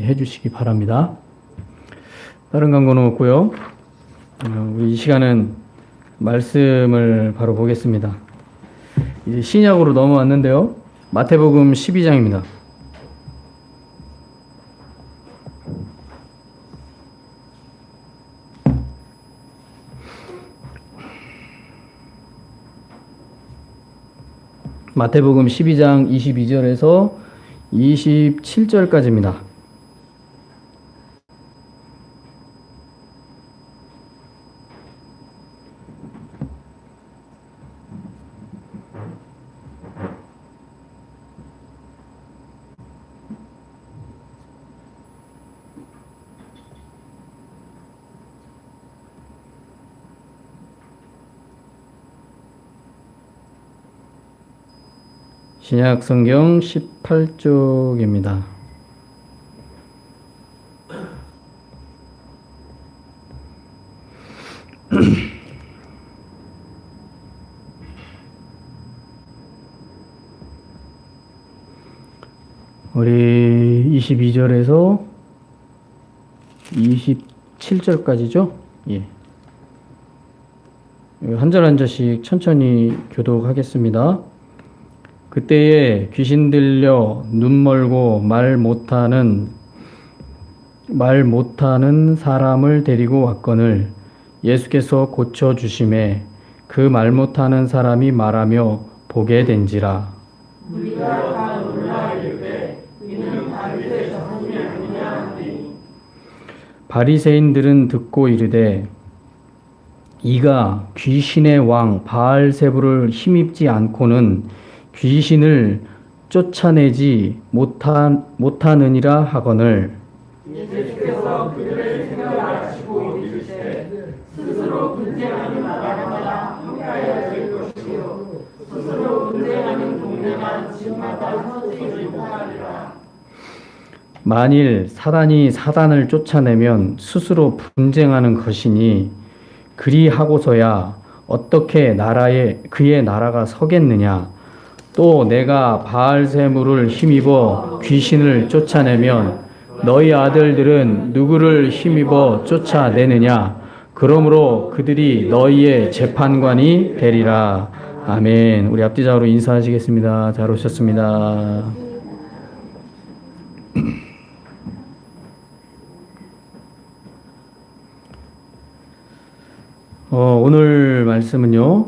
해주시기 바랍니다. 다른 광고는 없고요. 우리 이 시간은 말씀을 바로 보겠습니다. 이제 신약으로 넘어왔는데요. 마태복음 12장입니다. 마태복음 12장 22절에서 27절까지입니다. 신약 성경 18쪽입니다. 우리 22절에서 27절까지죠? 예. 한 절 한 절씩 천천히 교독하겠습니다. 그때에 귀신 들려 눈 멀고 말 못하는 사람을 데리고 왔거늘 예수께서 고쳐 주심에 그 말 못하는 사람이 말하며 보게 된지라. 우리가 다 놀라 이르되 이는 바리새 전문이 아니냐 하니. 바리새인들은 듣고 이르되 이가 귀신의 왕 바알세불을 힘입지 않고는 귀신을 쫓아내지 못하느니라 하거늘. 예수께서 그들의 생각을 아시고 이르시되 스스로 분쟁하는 나라마다 함께하여 될 것이요 스스로 분쟁하는 동네가 집마다 서지지 못하리라. 만일 사단이 사단을 쫓아내면 스스로 분쟁하는 것이니 그리하고서야 어떻게 그의 나라가 서겠느냐. 또 내가 바알세불을 힘입어 귀신을 쫓아내면 너희 아들들은 누구를 힘입어 쫓아내느냐. 그러므로 그들이 너희의 재판관이 되리라. 아멘. 우리 앞뒤자로 인사하시겠습니다. 잘 오셨습니다. 오늘 말씀은요,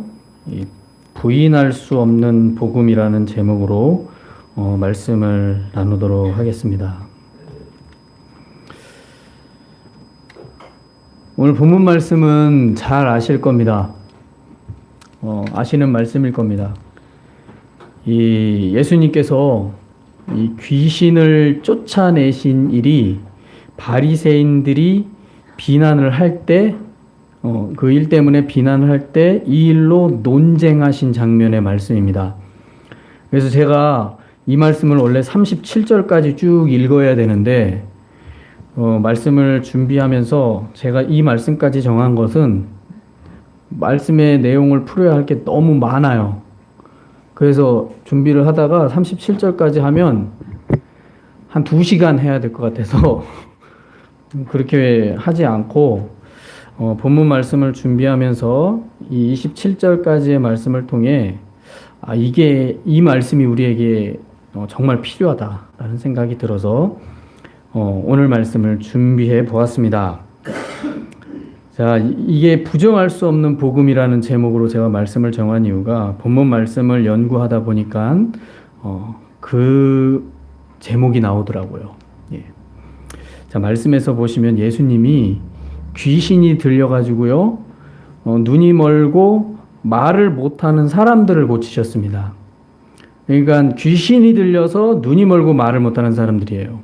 부인할 수 없는 복음이라는 제목으로 말씀을 나누도록 하겠습니다. 오늘 본문 말씀은 잘 아실 겁니다. 아시는 말씀일 겁니다. 이 예수님께서 이 귀신을 쫓아내신 일이 바리새인들이 비난을 할 때, 그 일 때문에 비난을 할 때 이 일로 논쟁하신 장면의 말씀입니다. 그래서 제가 이 말씀을 원래 37절까지 쭉 읽어야 되는데 말씀을 준비하면서 제가 이 말씀까지 정한 것은 말씀의 내용을 풀어야 할 게 너무 많아요. 그래서 준비를 하다가 37절까지 하면 한 2시간 해야 될 것 같아서 그렇게 하지 않고 본문 말씀을 준비하면서 이 27절까지의 말씀을 통해 이 말씀이 우리에게 정말 필요하다라는 생각이 들어서 오늘 말씀을 준비해 보았습니다. 자, 이게 부정할 수 없는 복음이라는 제목으로 제가 말씀을 정한 이유가 본문 말씀을 연구하다 보니까 그 제목이 나오더라고요. 예. 자, 말씀에서 보시면 예수님이 귀신이 들려가지고요, 눈이 멀고 말을 못하는 사람들을 고치셨습니다. 그러니까 귀신이 들려서 눈이 멀고 말을 못하는 사람들이에요.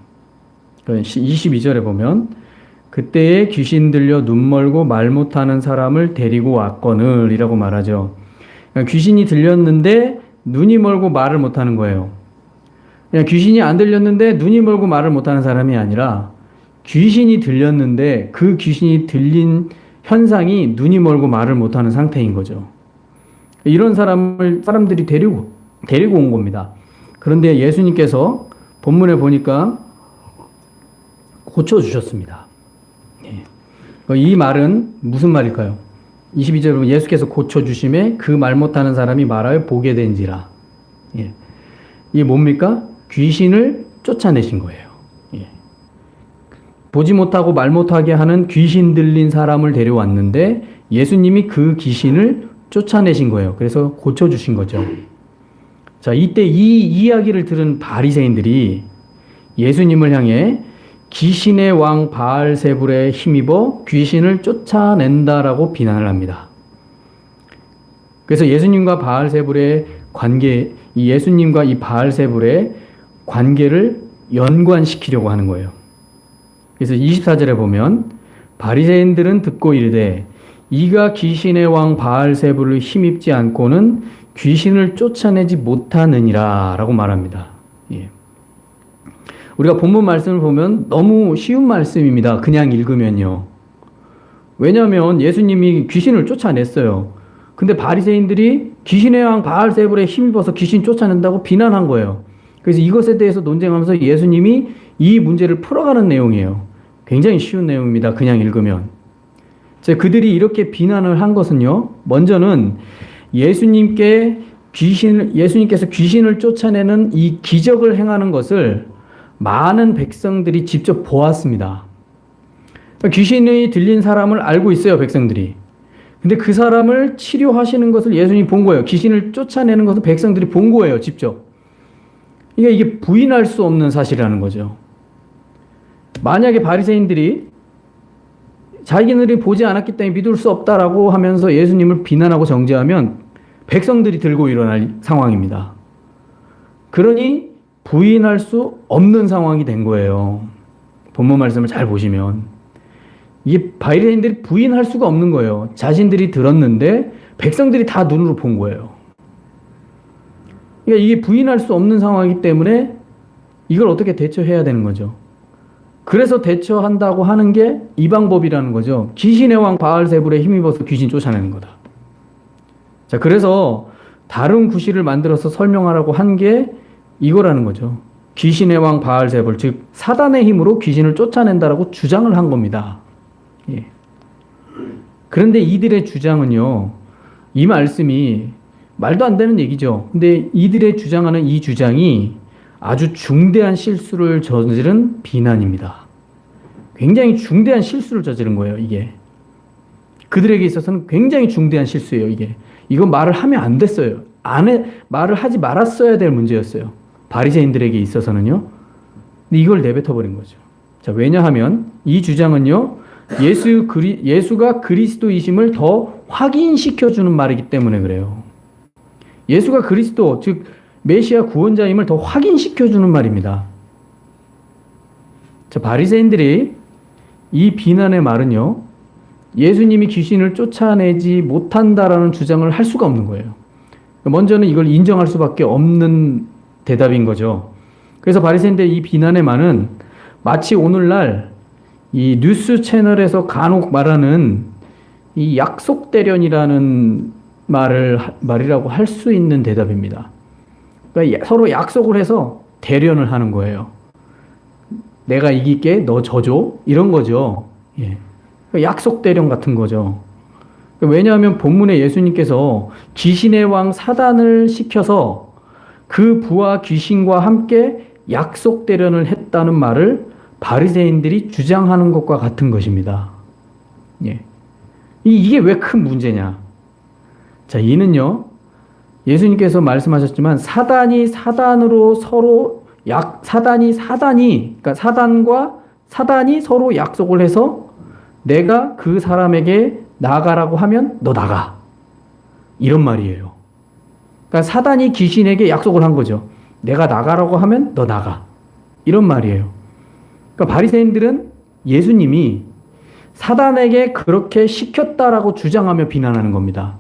22절에 보면 그때에 귀신 들려 눈 멀고 말 못하는 사람을 데리고 왔거늘 이라고 말하죠. 그러니까 귀신이 들렸는데 눈이 멀고 말을 못하는 거예요. 그냥 귀신이 안 들렸는데 눈이 멀고 말을 못하는 사람이 아니라 귀신이 들렸는데 그 귀신이 들린 현상이 눈이 멀고 말을 못하는 상태인 거죠. 이런 사람들이 데리고 온 겁니다. 그런데 예수님께서 본문에 보니까 고쳐주셨습니다. 예. 이 말은 무슨 말일까요? 22절 보면 예수께서 고쳐주심에 그 말 못하는 사람이 말하여 보게 된지라. 예. 이게 뭡니까? 귀신을 쫓아내신 거예요. 예. 보지 못하고 말 못하게 하는 귀신 들린 사람을 데려왔는데 예수님이 그 귀신을 쫓아내신 거예요. 그래서 고쳐주신 거죠. 자, 이때 이 이야기를 들은 바리새인들이 예수님을 향해 귀신의 왕 바알세불에 힘입어 귀신을 쫓아낸다라고 비난을 합니다. 그래서 예수님과 바알세불의 관계, 이 예수님과 이 바알세불의 관계를 연관시키려고 하는 거예요. 그래서 24절에 보면 바리새인들은 듣고 이르되 이가 귀신의 왕 바알세불을 힘입지 않고는 귀신을 쫓아내지 못하느니라 라고 말합니다. 예. 우리가 본문 말씀을 보면 너무 쉬운 말씀입니다. 그냥 읽으면요. 왜냐하면 예수님이 귀신을 쫓아냈어요. 근데 바리새인들이 귀신의 왕 바알세불에 힘입어서 귀신 쫓아낸다고 비난한 거예요. 그래서 이것에 대해서 논쟁하면서 예수님이 이 문제를 풀어가는 내용이에요. 굉장히 쉬운 내용입니다. 그냥 읽으면. 그들이 이렇게 비난을 한 것은요. 먼저는 예수님께서 귀신을 쫓아내는 이 기적을 행하는 것을 많은 백성들이 직접 보았습니다. 귀신이 들린 사람을 알고 있어요, 백성들이. 근데 그 사람을 치료하시는 것을 예수님이 본 거예요. 귀신을 쫓아내는 것을 백성들이 본 거예요, 직접. 그러니까 이게 부인할 수 없는 사실이라는 거죠. 만약에 바리새인들이 자기들이 보지 않았기 때문에 믿을 수 없다라고 하면서 예수님을 비난하고 정죄하면 백성들이 들고 일어날 상황입니다. 그러니 부인할 수 없는 상황이 된 거예요. 본문 말씀을 잘 보시면 이게 바리새인들이 부인할 수가 없는 거예요. 자신들이 들었는데 백성들이 다 눈으로 본 거예요. 그러니까 이게 부인할 수 없는 상황이기 때문에 이걸 어떻게 대처해야 되는 거죠. 그래서 대처한다고 하는 게 이 방법이라는 거죠. 귀신의 왕 바알세불에 힘입어서 귀신 쫓아내는 거다. 자, 그래서 다른 구실을 만들어서 설명하라고 한 게 이거라는 거죠. 귀신의 왕 바알세불, 즉 사단의 힘으로 귀신을 쫓아낸다라고 주장을 한 겁니다. 예. 그런데 이들의 주장은요, 이 말씀이 말도 안 되는 얘기죠. 근데 이들의 주장하는 이 주장이 아주 중대한 실수를 저지른 비난입니다. 굉장히 중대한 실수를 저지른 거예요, 이게. 그들에게 있어서는 굉장히 중대한 실수예요, 이게. 이건 말을 하면 안 됐어요. 말을 하지 말았어야 될 문제였어요. 바리새인들에게 있어서는요. 근데 이걸 내뱉어버린 거죠. 자, 왜냐하면 이 주장은요, 예수가 그리스도이심을 더 확인시켜주는 말이기 때문에 그래요. 예수가 그리스도, 즉 메시아 구원자임을 더 확인시켜주는 말입니다. 자, 바리새인들이 이 비난의 말은요, 예수님이 귀신을 쫓아내지 못한다라는 주장을 할 수가 없는 거예요. 먼저는 이걸 인정할 수밖에 없는 대답인 거죠. 그래서 바리새인들의 이 비난의 말은 마치 오늘날 이 뉴스 채널에서 간혹 말하는 이 약속 대련이라는 말이라고 할 수 있는 대답입니다. 그러니까 서로 약속을 해서 대련을 하는 거예요. 내가 이길게, 너 져줘, 이런 거죠. 예. 약속 대련 같은 거죠. 왜냐하면 본문에 예수님께서 귀신의 왕 사단을 시켜서 그 부하 귀신과 함께 약속 대련을 했다는 말을 바리새인들이 주장하는 것과 같은 것입니다. 예. 이게 왜 큰 문제냐? 자, 이는요, 예수님께서 말씀하셨지만 사단이 그러니까 사단과 사단이 서로 약속을 해서 내가 그 사람에게 나가라고 하면 너 나가. 이런 말이에요. 그러니까 사단이 귀신에게 약속을 한 거죠. 내가 나가라고 하면 너 나가. 이런 말이에요. 그러니까 바리새인들은 예수님이 사단에게 그렇게 시켰다라고 주장하며 비난하는 겁니다.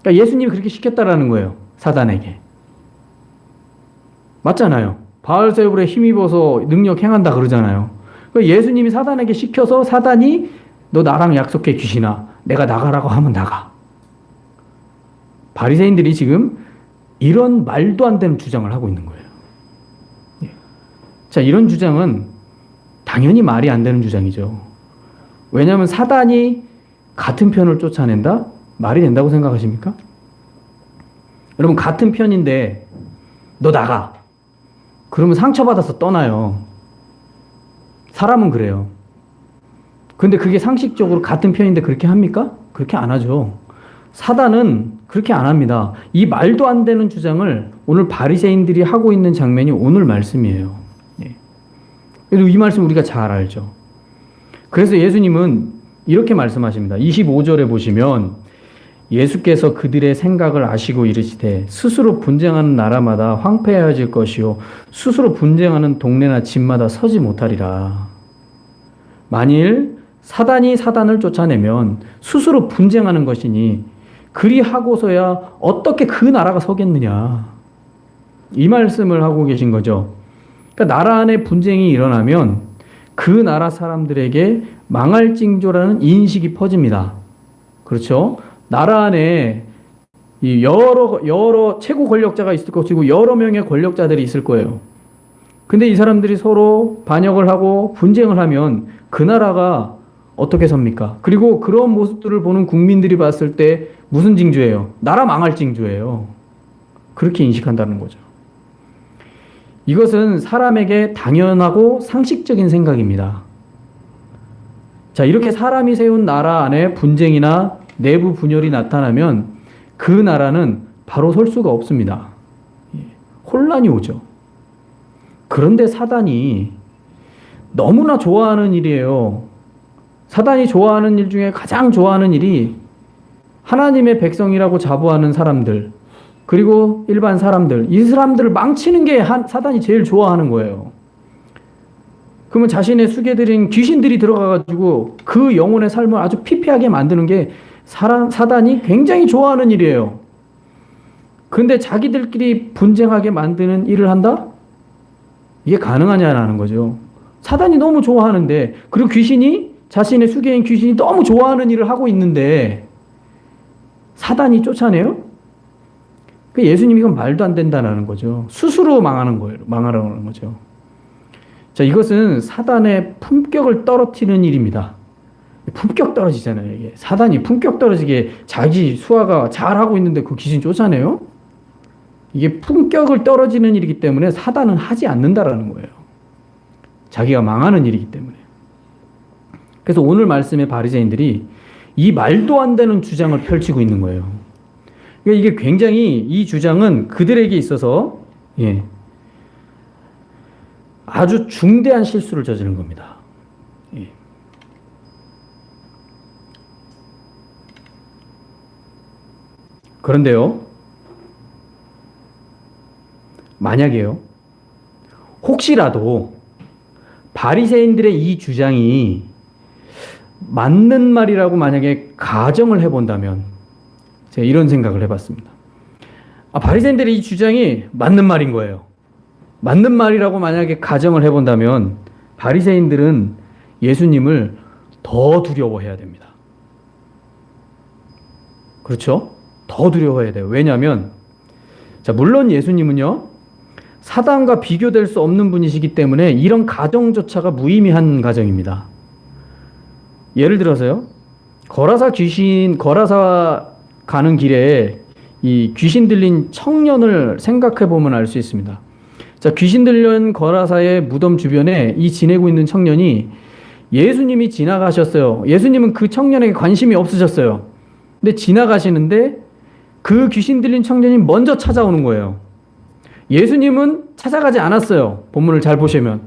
그러니까 예수님이 그렇게 시켰다라는 거예요. 사단에게. 맞잖아요. 바알세불에 힘입어서 능력 행한다 그러잖아요. 그러니까 예수님이 사단에게 시켜서 사단이 너 나랑 약속해 귀신아. 내가 나가라고 하면 나가. 바리새인들이 지금 이런 말도 안 되는 주장을 하고 있는 거예요. 예. 자, 이런 주장은 당연히 말이 안 되는 주장이죠. 왜냐하면 사단이 같은 편을 쫓아낸다? 말이 된다고 생각하십니까? 여러분, 같은 편인데 너 나가. 그러면 상처받아서 떠나요. 사람은 그래요. 근데 그게 상식적으로 같은 편인데 그렇게 합니까? 그렇게 안 하죠. 사단은 그렇게 안 합니다. 이 말도 안 되는 주장을 오늘 바리새인들이 하고 있는 장면이 오늘 말씀이에요. 예. 그래도 이 말씀 우리가 잘 알죠. 그래서 예수님은 이렇게 말씀하십니다. 25절에 보시면 예수께서 그들의 생각을 아시고 이르시되 스스로 분쟁하는 나라마다 황폐해질 것이요 스스로 분쟁하는 동네나 집마다 서지 못하리라. 만일 사단이 사단을 쫓아내면 스스로 분쟁하는 것이니 그리하고서야 어떻게 그 나라가 서겠느냐. 이 말씀을 하고 계신 거죠. 그러니까 나라 안에 분쟁이 일어나면 그 나라 사람들에게 망할 징조라는 인식이 퍼집니다. 그렇죠? 나라 안에 여러 최고 권력자가 있을 것이고 여러 명의 권력자들이 있을 거예요. 근데 이 사람들이 서로 반역을 하고 분쟁을 하면 그 나라가 어떻게 섭니까? 그리고 그런 모습들을 보는 국민들이 봤을 때 무슨 징조예요? 나라 망할 징조예요. 그렇게 인식한다는 거죠. 이것은 사람에게 당연하고 상식적인 생각입니다. 자, 이렇게 사람이 세운 나라 안에 분쟁이나 내부 분열이 나타나면 그 나라는 바로 설 수가 없습니다. 혼란이 오죠. 그런데 사단이 너무나 좋아하는 일이에요. 사단이 좋아하는 일 중에 가장 좋아하는 일이 하나님의 백성이라고 자부하는 사람들, 그리고 일반 사람들, 이 사람들을 망치는 게 사단이 제일 좋아하는 거예요. 그러면 자신의 수계들인 귀신들이 들어가가지고 그 영혼의 삶을 아주 피폐하게 만드는 게 사단이 굉장히 좋아하는 일이에요. 근데 자기들끼리 분쟁하게 만드는 일을 한다? 이게 가능하냐라는 거죠. 사단이 너무 좋아하는데, 그리고 귀신이 자신의 수계인 귀신이 너무 좋아하는 일을 하고 있는데 사단이 쫓아내요? 예수님이 이건 말도 안 된다는 거죠. 스스로 망하는 거예요. 망하라는 거죠. 자, 이것은 사단의 품격을 떨어뜨리는 일입니다. 품격 떨어지잖아요. 이게 사단이 품격 떨어지게 자기 수하가 잘하고 있는데 그 귀신 쫓아내요? 이게 품격을 떨어지는 일이기 때문에 사단은 하지 않는다라는 거예요. 자기가 망하는 일이기 때문에. 그래서 오늘 말씀의 바리새인들이 이 말도 안 되는 주장을 펼치고 있는 거예요. 그러니까 이게 굉장히, 이 주장은 그들에게 있어서 아주 중대한 실수를 저지른 겁니다. 그런데요, 만약에요, 혹시라도 바리새인들의 이 주장이 맞는 말이라고 만약에 가정을 해본다면, 제가 이런 생각을 해봤습니다. 바리새인들의 이 주장이 맞는 말인 거예요. 맞는 말이라고 만약에 가정을 해본다면 바리새인들은 예수님을 더 두려워해야 됩니다. 그렇죠? 더 두려워해야 돼요. 왜냐하면 물론 예수님은요, 사단과 비교될 수 없는 분이시기 때문에 이런 가정조차가 무의미한 가정입니다. 예를 들어서요, 거라사 가는 길에 이 귀신 들린 청년을 생각해 보면 알 수 있습니다. 자, 귀신 들린 거라사의 무덤 주변에 이 지내고 있는 청년이 예수님이 지나가셨어요. 예수님은 그 청년에게 관심이 없으셨어요. 근데 지나가시는데 그 귀신 들린 청년이 먼저 찾아오는 거예요. 예수님은 찾아가지 않았어요. 본문을 잘 보시면.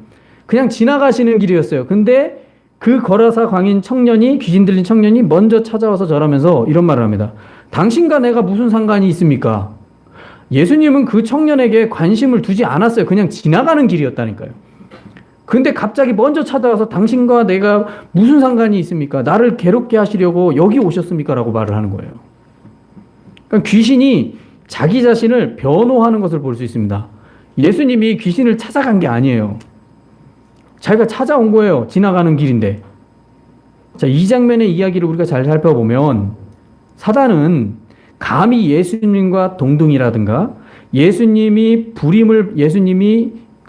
그냥 지나가시는 길이었어요. 근데 그 거라사 광인 청년이, 귀신 들린 청년이 먼저 찾아와서 절하면서 이런 말을 합니다. 당신과 내가 무슨 상관이 있습니까? 예수님은 그 청년에게 관심을 두지 않았어요. 그냥 지나가는 길이었다니까요. 근데 갑자기 먼저 찾아와서 당신과 내가 무슨 상관이 있습니까? 나를 괴롭게 하시려고 여기 오셨습니까? 라고 말을 하는 거예요. 그러니까 귀신이 자기 자신을 변호하는 것을 볼 수 있습니다. 예수님이 귀신을 찾아간 게 아니에요. 자기가 찾아온 거예요. 지나가는 길인데. 자, 이 장면의 이야기를 우리가 잘 살펴보면 사단은 감히 예수님과 동등이라든가 예수님이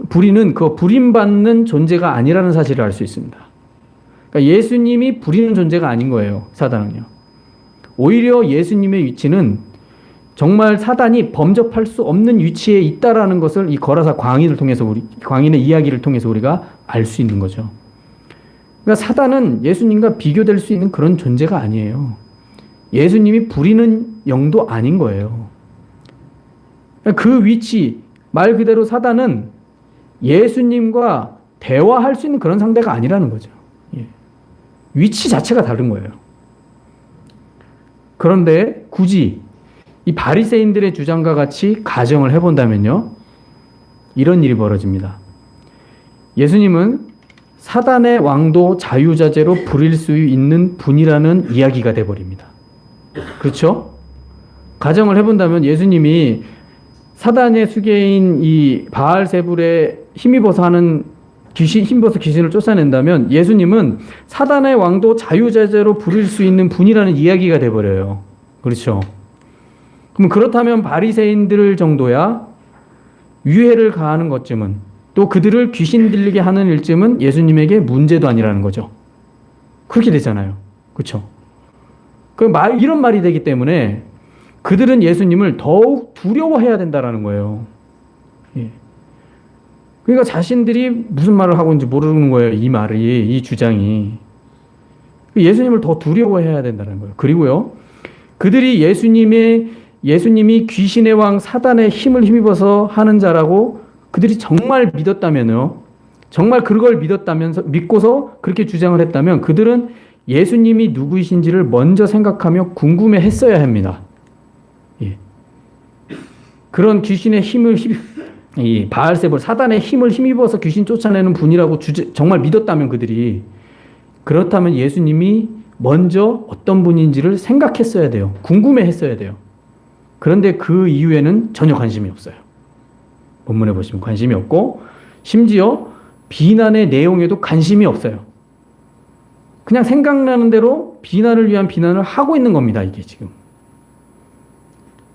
부리는 그 부림받는 존재가 아니라는 사실을 알 수 있습니다. 그러니까 예수님이 부리는 존재가 아닌 거예요, 사단은요. 오히려 예수님의 위치는 정말 사단이 범접할 수 없는 위치에 있다라는 것을 이 거라사 광인을 통해서 광인의 이야기를 통해서 우리가 알 수 있는 거죠. 그러니까 사단은 예수님과 비교될 수 있는 그런 존재가 아니에요. 예수님이 부리는 영도 아닌 거예요. 그 위치, 말 그대로 사단은 예수님과 대화할 수 있는 그런 상대가 아니라는 거죠. 예. 위치 자체가 다른 거예요. 그런데 굳이 이 바리새인들의 주장과 같이 가정을 해본다면요, 이런 일이 벌어집니다. 예수님은 사단의 왕도 자유자재로 부릴 수 있는 분이라는 이야기가 돼버립니다. 그렇죠? 가정을 해본다면 예수님이 사단의 수계인 이 바알세불에 힘입어서 하는 힘입어서 귀신을 쫓아낸다면 예수님은 사단의 왕도 자유자재로 부릴 수 있는 분이라는 이야기가 돼버려요. 그렇죠? 그럼 그렇다면 바리새인들 정도야 유해를 가하는 것쯤은, 또 그들을 귀신 들리게 하는 일쯤은 예수님에게 문제도 아니라는 거죠. 그렇게 되잖아요. 그렇죠? 이런 말이 되기 때문에 그들은 예수님을 더욱 두려워해야 된다라는 거예요. 예. 그러니까 자신들이 무슨 말을 하고 있는지 모르는 거예요. 이 주장이. 예수님을 더 두려워해야 된다는 거예요. 그리고요, 그들이 예수님이 귀신의 왕 사단의 힘을 힘입어서 하는 자라고 그들이 정말 믿었다면요, 정말 그걸 믿고서 그렇게 주장을 했다면 그들은 예수님이 누구이신지를 먼저 생각하며 궁금해 했어야 합니다. 예. 그런 귀신의 이 바알세불 사단의 힘을 힘입어서 귀신 쫓아내는 분이라고 정말 믿었다면 그들이, 그렇다면 예수님이 먼저 어떤 분인지를 생각했어야 돼요. 궁금해 했어야 돼요. 그런데 그 이후에는 전혀 관심이 없어요. 본문에 보시면 관심이 없고, 심지어 비난의 내용에도 관심이 없어요. 그냥 생각나는 대로 비난을 위한 비난을 하고 있는 겁니다, 이게 지금.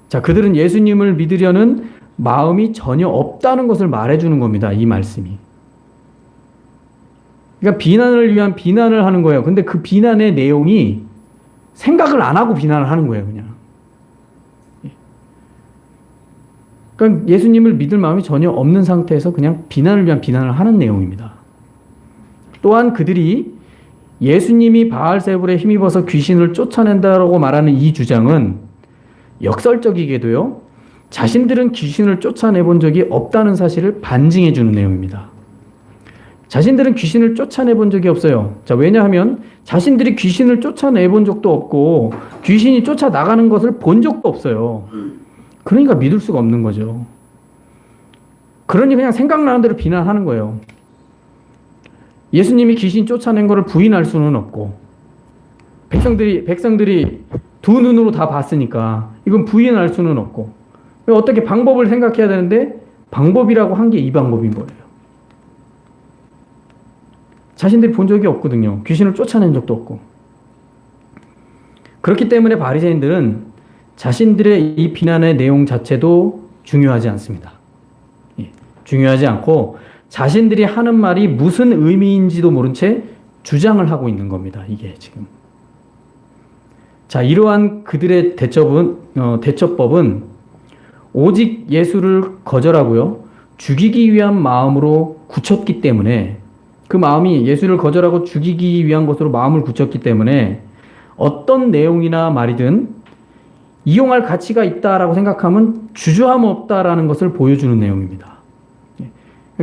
자, 그들은 예수님을 믿으려는 마음이 전혀 없다는 것을 말해주는 겁니다, 이 말씀이. 그러니까 비난을 위한 비난을 하는 거예요. 근데 그 비난의 내용이 생각을 안 하고 비난을 하는 거예요, 그냥. 그러니까 예수님을 믿을 마음이 전혀 없는 상태에서 그냥 비난을 위한 비난을 하는 내용입니다. 또한 그들이 예수님이 바알세불에 힘입어서 귀신을 쫓아낸다라고 말하는 이 주장은 역설적이게도요, 자신들은 귀신을 쫓아내본 적이 없다는 사실을 반증해 주는 내용입니다. 자신들은 귀신을 쫓아내본 적이 없어요. 자, 왜냐하면 자신들이 귀신을 쫓아내본 적도 없고 귀신이 쫓아나가는 것을 본 적도 없어요. 그러니까 믿을 수가 없는 거죠. 그러니 그냥 생각나는 대로 비난하는 거예요. 예수님이 귀신 쫓아낸 것을 부인할 수는 없고, 백성들이 두 눈으로 다 봤으니까 이건 부인할 수는 없고, 어떻게 방법을 생각해야 되는데 방법이라고 한 게 이 방법인 거예요. 자신들이 본 적이 없거든요. 귀신을 쫓아낸 적도 없고. 그렇기 때문에 바리새인들은 자신들의 이 비난의 내용 자체도 중요하지 않습니다. 예, 중요하지 않고 자신들이 하는 말이 무슨 의미인지도 모른 채 주장을 하고 있는 겁니다, 이게 지금. 자, 이러한 그들의 대처법은 오직 예수를 거절하고요, 죽이기 위한 마음으로 굳혔기 때문에, 그 마음이 예수를 거절하고 죽이기 위한 것으로 마음을 굳혔기 때문에 어떤 내용이나 말이든 이용할 가치가 있다라고 생각하면 주저함 없다라는 것을 보여주는 내용입니다.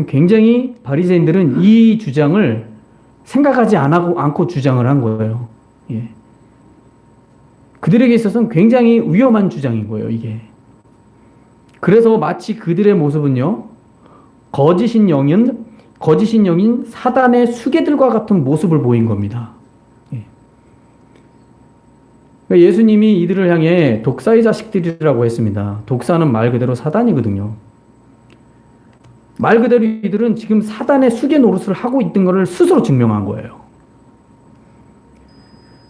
굉장히 바리새인들은 이 주장을 생각하지 않고 주장을 한 거예요. 예. 그들에게 있어서는 굉장히 위험한 주장인 거예요, 이게. 그래서 마치 그들의 모습은요, 거짓인 영인 사단의 수계들과 같은 모습을 보인 겁니다. 예. 예수님이 이들을 향해 독사의 자식들이라고 했습니다. 독사는 말 그대로 사단이거든요. 말 그대로 이들은 지금 사단의 수계 노릇을 하고 있던 것을 스스로 증명한 거예요.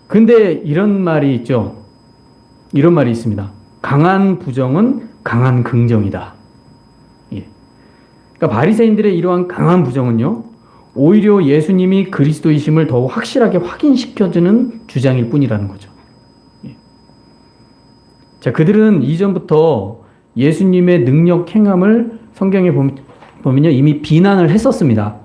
근데 이런 말이 있죠. 이런 말이 있습니다. 강한 부정은 강한 긍정이다. 예. 그러니까 바리새인들의 이러한 강한 부정은요, 오히려 예수님이 그리스도이심을 더욱 확실하게 확인시켜주는 주장일 뿐이라는 거죠. 예. 자, 그들은 이전부터 예수님의 능력 행함을 성경에 보면요, 이미 비난을 했었습니다.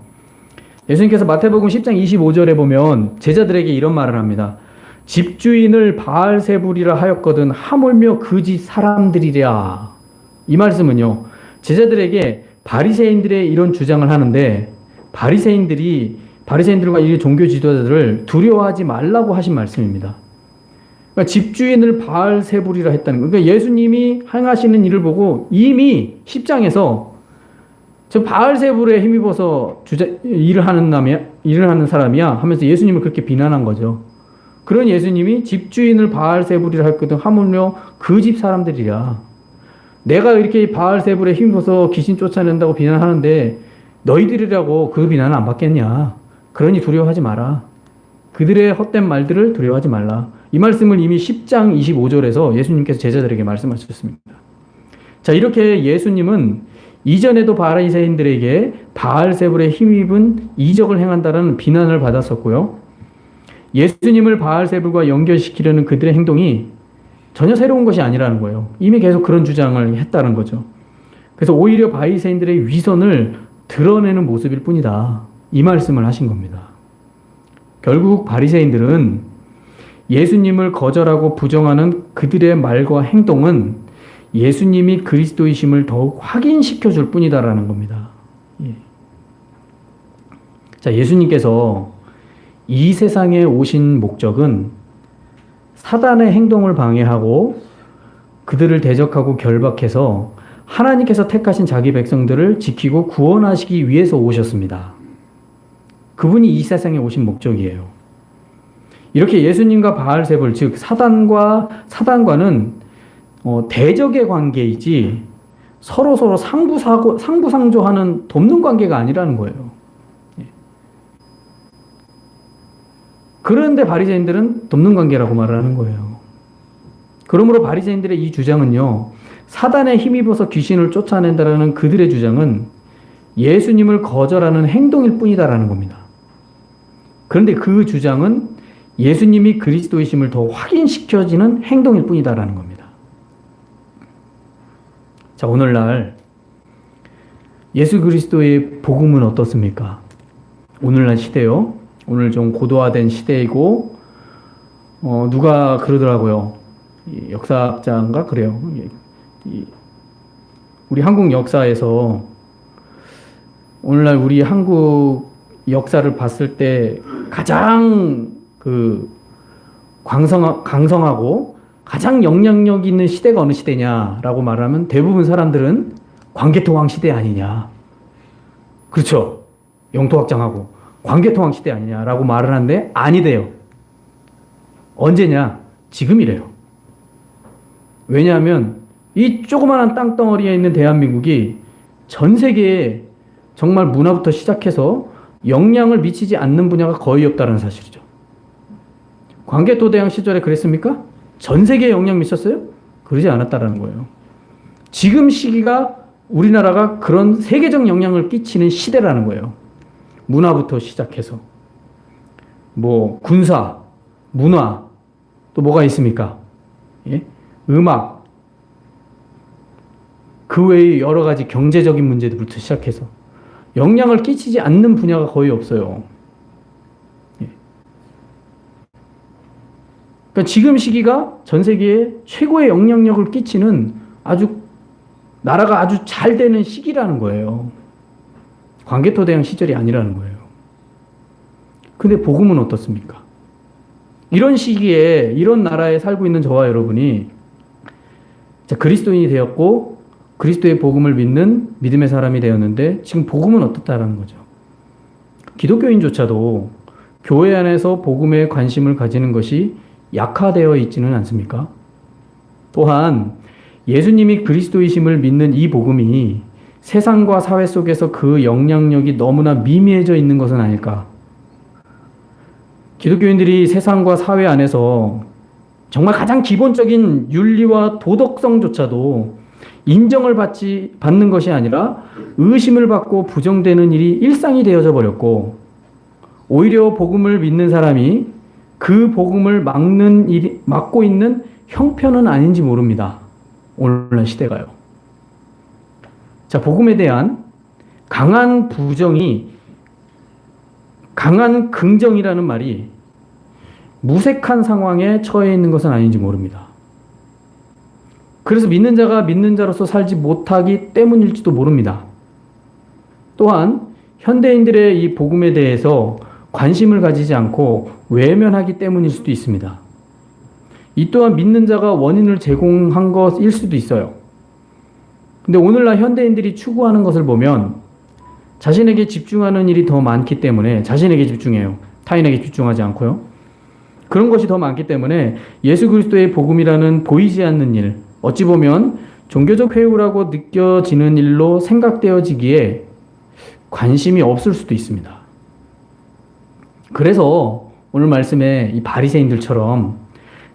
예수님께서 마태복음 10장 25절에 보면 제자들에게 이런 말을 합니다. 집주인을 바알세불이라 하였거든 하물며 그 집 사람들이랴. 이 말씀은요, 제자들에게 바리새인들의 이런 주장을 하는데 바리새인들과 이 종교 지도자들을 두려워하지 말라고 하신 말씀입니다. 그러니까 집주인을 바알세불이라 했다는 거예요. 그러니까 예수님이 행하시는 일을 보고 이미 10장에서 저 바알세불에 힘입어서 일을 하는 사람이야 하면서 예수님을 그렇게 비난한 거죠. 그런 예수님이 집주인을 바알세불이라 했거든 하물며 그 집 사람들이라. 내가 이렇게 바알세불에 힘입어서 귀신 쫓아낸다고 비난하는데 너희들이라고 그 비난을 안 받겠냐. 그러니 두려워하지 마라. 그들의 헛된 말들을 두려워하지 말라. 이 말씀을 이미 10장 25절에서 예수님께서 제자들에게 말씀하셨습니다. 자, 이렇게 예수님은 이전에도 바리새인들에게 바알세불에 힘입은 이적을 행한다는 비난을 받았었고요. 예수님을 바알세불과 연결시키려는 그들의 행동이 전혀 새로운 것이 아니라는 거예요. 이미 계속 그런 주장을 했다는 거죠. 그래서 오히려 바리새인들의 위선을 드러내는 모습일 뿐이다. 이 말씀을 하신 겁니다. 결국 바리새인들은 예수님을 거절하고 부정하는 그들의 말과 행동은 예수님이 그리스도이심을 더욱 확인시켜 줄 뿐이다라는 겁니다. 예. 자, 예수님께서 이 세상에 오신 목적은 사단의 행동을 방해하고 그들을 대적하고 결박해서 하나님께서 택하신 자기 백성들을 지키고 구원하시기 위해서 오셨습니다. 그분이 이 세상에 오신 목적이에요. 이렇게 예수님과 바알세불, 즉 사단과는 대적의 관계이지 서로 상부상조하는 돕는 관계가 아니라는 거예요. 그런데 바리새인들은 돕는 관계라고 말을 하는 거예요. 그러므로 바리새인들의 이 주장은요, 사단에 힘입어서 귀신을 쫓아낸다라는 그들의 주장은 예수님을 거절하는 행동일 뿐이다라는 겁니다. 그런데 그 주장은 예수님이 그리스도이심을 더 확인시켜지는 행동일 뿐이다라는 겁니다. 자, 오늘날 예수 그리스도의 복음은 어떻습니까? 오늘날 시대요. 오늘 좀 고도화된 시대이고, 누가 그러더라고요. 역사학자인가? 그래요. 우리 한국 역사에서 오늘날 우리 한국 역사를 봤을 때 가장 강성하고 가장 영향력 있는 시대가 어느 시대냐라고 말하면 대부분 사람들은 광개토왕 시대 아니냐. 그렇죠. 영토확장하고 광개토왕 시대 아니냐라고 말을 하는데 아니대요. 언제냐? 지금이래요. 왜냐하면 이 조그마한 땅덩어리에 있는 대한민국이 전 세계에 정말 문화부터 시작해서 영향을 미치지 않는 분야가 거의 없다는 사실이죠. 광개토대왕 시절에 그랬습니까? 전 세계에 영향 미쳤어요? 그러지 않았다는 거예요. 지금 시기가 우리나라가 그런 세계적 영향을 끼치는 시대라는 거예요. 문화부터 시작해서 군사, 문화, 또 뭐가 있습니까? 예? 음악, 그 외의 여러 가지 경제적인 문제들부터 시작해서 영향을 끼치지 않는 분야가 거의 없어요. 예. 그러니까 지금 시기가 전 세계에 최고의 영향력을 끼치는 나라가 아주 잘 되는 시기라는 거예요. 광개토대왕 시절이 아니라는 거예요. 근데 복음은 어떻습니까? 이런 시기에 이런 나라에 살고 있는 저와 여러분이 그리스도인이 되었고 그리스도의 복음을 믿는 믿음의 사람이 되었는데 지금 복음은 어떻다라는 거죠. 기독교인조차도 교회 안에서 복음에 관심을 가지는 것이 약화되어 있지는 않습니까? 또한 예수님이 그리스도이심을 믿는 이 복음이 세상과 사회 속에서 그 영향력이 너무나 미미해져 있는 것은 아닐까? 기독교인들이 세상과 사회 안에서 정말 가장 기본적인 윤리와 도덕성조차도 인정을 받는 것이 아니라 의심을 받고 부정되는 일이 일상이 되어져 버렸고, 오히려 복음을 믿는 사람이 그 복음을 막고 있는 형편은 아닌지 모릅니다. 오늘날 시대가요. 자, 복음에 대한 강한 부정이, 강한 긍정이라는 말이 무색한 상황에 처해 있는 것은 아닌지 모릅니다. 그래서 믿는 자가 믿는 자로서 살지 못하기 때문일지도 모릅니다. 또한 현대인들의 이 복음에 대해서 관심을 가지지 않고 외면하기 때문일 수도 있습니다. 이 또한 믿는 자가 원인을 제공한 것일 수도 있어요. 근데 오늘날 현대인들이 추구하는 것을 보면 자신에게 집중하는 일이 더 많기 때문에 자신에게 집중해요. 타인에게 집중하지 않고요. 그런 것이 더 많기 때문에 예수 그리스도의 복음이라는 보이지 않는 일, 어찌 보면 종교적 회유라고 느껴지는 일로 생각되어지기에 관심이 없을 수도 있습니다. 그래서 오늘 말씀에 이 바리새인들처럼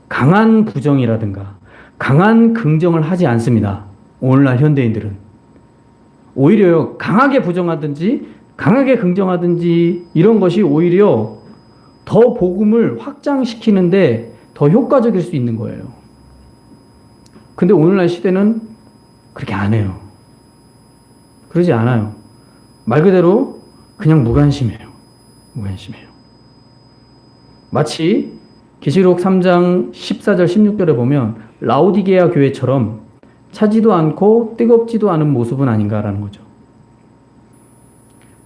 강한 부정이라든가 강한 긍정을 하지 않습니다. 오늘날 현대인들은 오히려 강하게 부정하든지 강하게 긍정하든지 이런 것이 오히려 더 복음을 확장시키는데 더 효과적일 수 있는 거예요. 근데 오늘날 시대는 그렇게 안 해요. 그러지 않아요. 말 그대로 그냥 무관심해요. 무관심해요. 마치 계시록 3장 14절 16절에 보면 라오디게아 교회처럼 차지도 않고 뜨겁지도 않은 모습은 아닌가라는 거죠.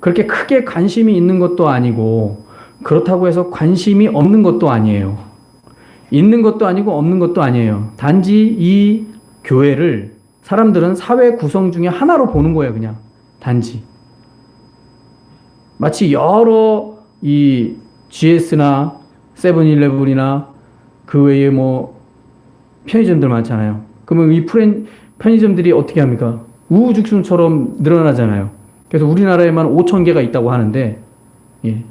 그렇게 크게 관심이 있는 것도 아니고 그렇다고 해서 관심이 없는 것도 아니에요. 있는 것도 아니고 없는 것도 아니에요. 단지 이 교회를 사람들은 사회 구성 중에 하나로 보는 거예요. 그냥 단지. 마치 여러 이 GS나 세븐일레븐이나 그 외에 뭐 편의점들 많잖아요. 그러면 이 편의점들이 어떻게 합니까? 우후죽순처럼 늘어나잖아요. 그래서 우리나라에만 5,000개가 있다고 하는데, 예.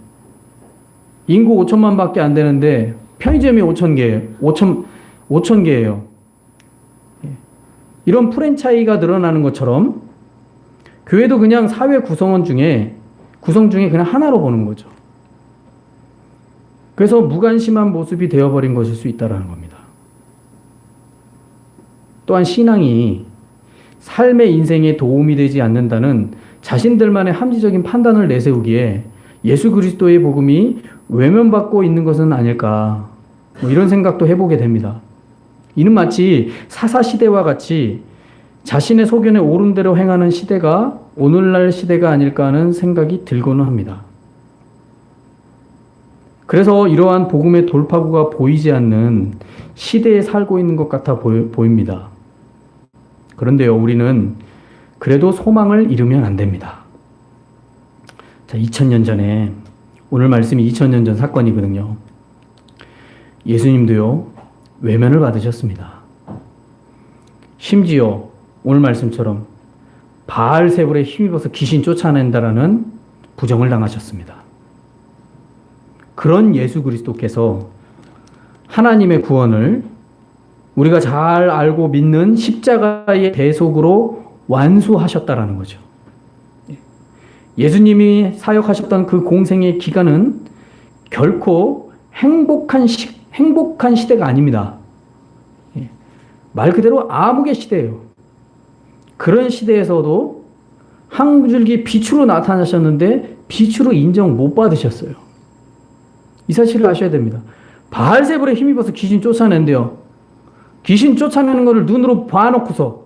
인구 5천만 밖에 안 되는데 편의점이 5,000개예요. 예. 이런 프랜차이즈가 늘어나는 것처럼 교회도 그냥 사회 구성 중에 그냥 하나로 보는 거죠. 그래서 무관심한 모습이 되어버린 것일 수 있다는 겁니다. 또한 신앙이 삶의 인생에 도움이 되지 않는다는 자신들만의 합리적인 판단을 내세우기에 예수 그리스도의 복음이 외면받고 있는 것은 아닐까, 이런 생각도 해보게 됩니다. 이는 마치 사사시대와 같이 자신의 소견에 옳은 대로 행하는 시대가 오늘날 시대가 아닐까 하는 생각이 들고는 합니다. 그래서 이러한 복음의 돌파구가 보이지 않는 시대에 살고 있는 것 같아 보입니다. 그런데요, 우리는 그래도 소망을 잃으면 안 됩니다. 자, 2000년 전에, 오늘 말씀이 2000년 전 사건이거든요. 예수님도요, 외면을 받으셨습니다. 심지어 오늘 말씀처럼 바알세불에 힘입어서 귀신 쫓아낸다라는 부정을 당하셨습니다. 그런 예수 그리스도께서 하나님의 구원을 우리가 잘 알고 믿는 십자가의 대속으로 완수하셨다라는 거죠. 예수님이 사역하셨던 그 공생의 기간은 결코 행복한 시대가 아닙니다. 말 그대로 암흑의 시대예요. 그런 시대에서도 한 줄기 빛으로 나타나셨는데 빛으로 인정 못 받으셨어요. 이 사실을 아셔야 됩니다. 바알세불에 힘입어서 귀신 쫓아낸대요. 귀신 쫓아내는 것을 눈으로 봐놓고서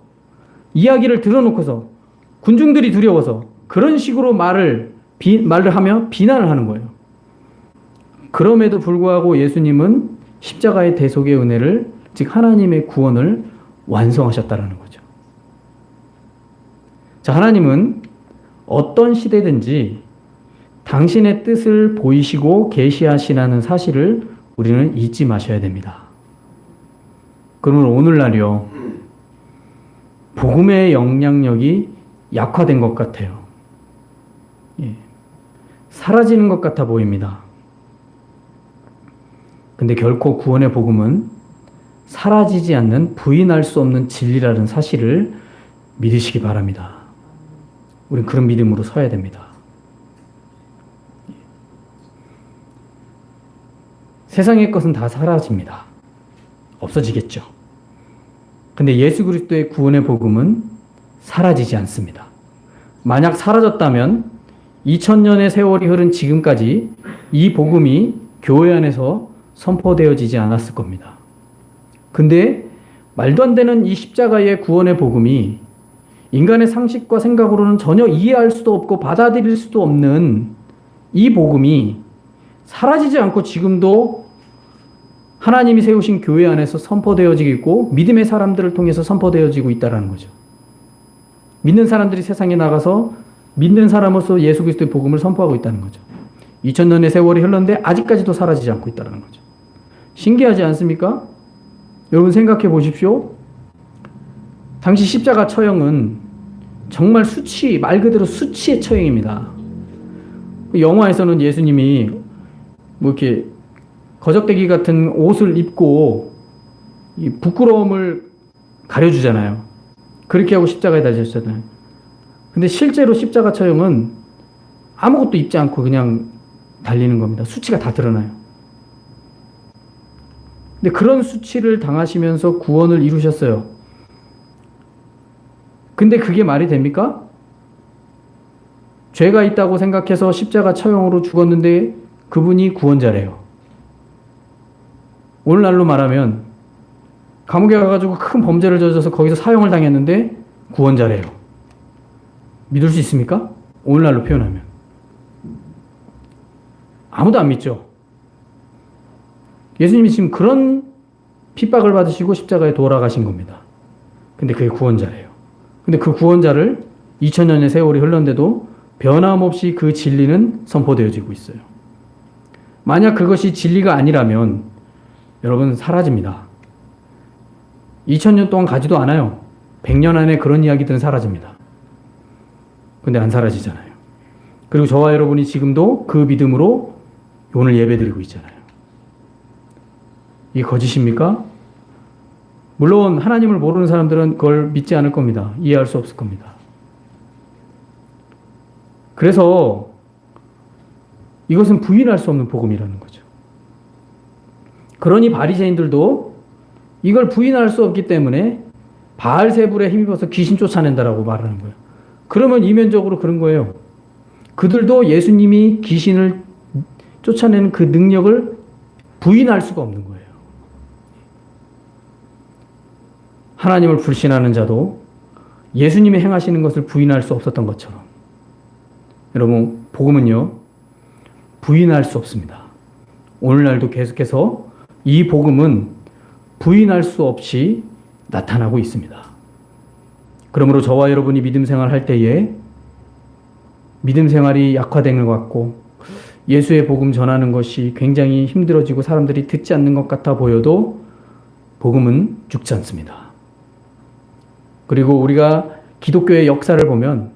이야기를 들어놓고서 군중들이 두려워서 그런 식으로 말을 하며 비난을 하는 거예요. 그럼에도 불구하고 예수님은 십자가의 대속의 은혜를, 즉 하나님의 구원을 완성하셨다는 거죠. 자, 하나님은 어떤 시대든지 당신의 뜻을 보이시고 계시하시라는 사실을 우리는 잊지 마셔야 됩니다. 그러면 오늘날이요, 복음의 영향력이 약화된 것 같아요. 예. 사라지는 것 같아 보입니다. 근데 결코 구원의 복음은 사라지지 않는 부인할 수 없는 진리라는 사실을 믿으시기 바랍니다. 우린 그런 믿음으로 서야 됩니다. 세상의 것은 다 사라집니다. 없어지겠죠. 근데 예수 그리스도의 구원의 복음은 사라지지 않습니다. 만약 사라졌다면 2000년의 세월이 흐른 지금까지 이 복음이 교회 안에서 선포되어지지 않았을 겁니다. 근데 말도 안 되는 이 십자가의 구원의 복음이 인간의 상식과 생각으로는 전혀 이해할 수도 없고 받아들일 수도 없는 이 복음이 사라지지 않고 지금도 하나님이 세우신 교회 안에서 선포되어지고 있고 믿음의 사람들을 통해서 선포되어지고 있다는 거죠. 믿는 사람들이 세상에 나가서 믿는 사람으로서 예수 그리스도의 복음을 선포하고 있다는 거죠. 2000년의 세월이 흘렀는데 아직까지도 사라지지 않고 있다는 거죠. 신기하지 않습니까? 여러분 생각해 보십시오. 당시 십자가 처형은 정말 수치, 말 그대로 수치의 처형입니다. 영화에서는 예수님이 뭐 이렇게 거적대기 같은 옷을 입고 이 부끄러움을 가려주잖아요. 그렇게 하고 십자가에 달리셨잖아요. 근데 실제로 십자가 처형은 아무것도 입지 않고 그냥 달리는 겁니다. 수치가 다 드러나요. 근데 그런 수치를 당하시면서 구원을 이루셨어요. 근데 그게 말이 됩니까? 죄가 있다고 생각해서 십자가 처형으로 죽었는데 그분이 구원자래요. 오늘날로 말하면 감옥에 가가지고 큰 범죄를 저질러서 거기서 사형을 당했는데 구원자래요. 믿을 수 있습니까? 오늘날로 표현하면. 아무도 안 믿죠. 예수님이 지금 그런 핍박을 받으시고 십자가에 돌아가신 겁니다. 근데 그게 구원자래요. 근데 그 구원자를 2000년의 세월이 흘렀는데도 변함없이 그 진리는 선포되어지고 있어요. 만약 그것이 진리가 아니라면 여러분 사라집니다. 2000년 동안 가지도 않아요. 100년 안에 그런 이야기들은 사라집니다. 근데 안 사라지잖아요. 그리고 저와 여러분이 지금도 그 믿음으로 오늘 예배드리고 있잖아요. 이게 거짓입니까? 물론 하나님을 모르는 사람들은 그걸 믿지 않을 겁니다. 이해할 수 없을 겁니다. 그래서 이것은 부인할 수 없는 복음이라는 거죠. 그러니 바리새인들도 이걸 부인할 수 없기 때문에 바알세불에 힘입어서 귀신 쫓아낸다라고 말하는 거예요. 그러면 이면적으로 그런 거예요. 그들도 예수님이 귀신을 쫓아내는 그 능력을 부인할 수가 없는 거예요. 하나님을 불신하는 자도 예수님이 행하시는 것을 부인할 수 없었던 것처럼 여러분 복음은요 부인할 수 없습니다. 오늘날도 계속해서 이 복음은 부인할 수 없이 나타나고 있습니다. 그러므로 저와 여러분이 믿음 생활할 때에 믿음 생활이 약화된 것 같고 예수의 복음 전하는 것이 굉장히 힘들어지고 사람들이 듣지 않는 것 같아 보여도 복음은 죽지 않습니다. 그리고 우리가 기독교의 역사를 보면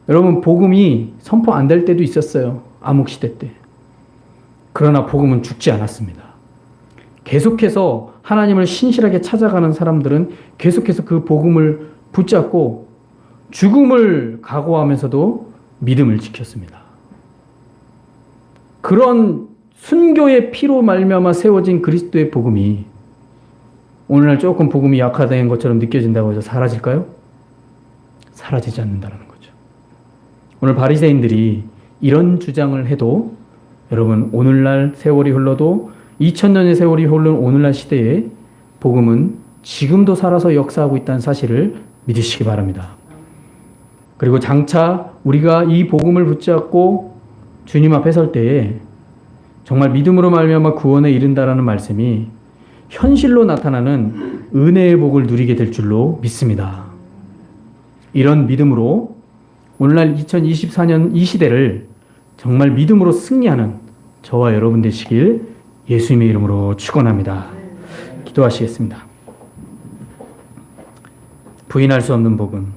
여러분 복음이 선포 안 될 때도 있었어요. 암흑시대 때. 그러나 복음은 죽지 않았습니다. 계속해서 하나님을 신실하게 찾아가는 사람들은 계속해서 그 복음을 붙잡고 죽음을 각오하면서도 믿음을 지켰습니다. 그런 순교의 피로 말미암아 세워진 그리스도의 복음이 오늘날 조금 복음이 약화된 것처럼 느껴진다고 해서 사라질까요? 사라지지 않는다는 거죠. 오늘 바리새인들이 이런 주장을 해도 여러분 오늘날 세월이 흘러도 2000년의 세월이 흐른 오늘날 시대에 복음은 지금도 살아서 역사하고 있다는 사실을 믿으시기 바랍니다. 그리고 장차 우리가 이 복음을 붙잡고 주님 앞에 설 때에 정말 믿음으로 말미암아 구원에 이른다라는 말씀이 현실로 나타나는 은혜의 복을 누리게 될 줄로 믿습니다. 이런 믿음으로 오늘날 2024년 이 시대를 정말 믿음으로 승리하는 저와 여러분 되시길 예수님의 이름으로 축원합니다. 기도하시겠습니다. 부인할 수 없는 복음,